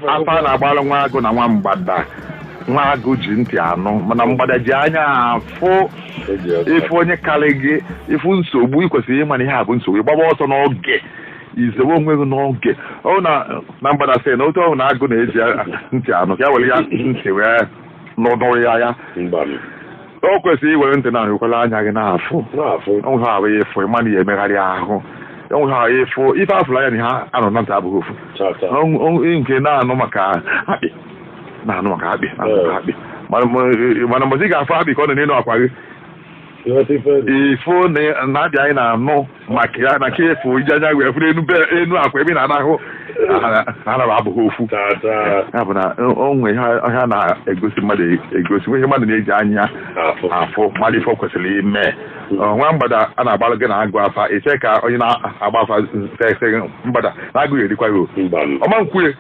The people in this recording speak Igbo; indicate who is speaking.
Speaker 1: afa na-agbara nwa agụ na nwa mgbada nwa agụ ji ntị anụ mana mgbada ji anya afụ ife onye karị gị ifu nsogbu ikwesịrị ịma na ihe a bụ nsogbu ịgbaba ọsọ n'oge izewe onwe gị n'oge ọ na mgbada sị na otu ọhụrụ na agụ na-eji ntị anụ ka ya were ya ntị wee n'ọdụ ya o kwesịrị iwere ntị na-ahụkwala anya gị n'afụ onwe ha wee ịfụ ịma na ya emegharị ahụ onwe ha ịfụ ife afụrụ anya na ha anọ na ntị abụghị ofu nke na-anụ maka akpị na-anụ maka akpị mana mgbe ị ga-afụ akpị ka ọ nọ n'elu akwa gị ifo na-abịa anyị na-anụ maka ya na ka efu iji anya wee fụrụ enu akwa ebe ị na-anahụ ana abụghị ofu ya bụ na onwe ha na-egosi mmadụ egosi nwe ihe mmadụ na-eji anya afụ mmadụ ife kwesịrị ime nwa mgbada a na-agbalụ gị na agụ afa eche ka onye na-agba afa mgbada na agụ erikwa gị ọma nkwue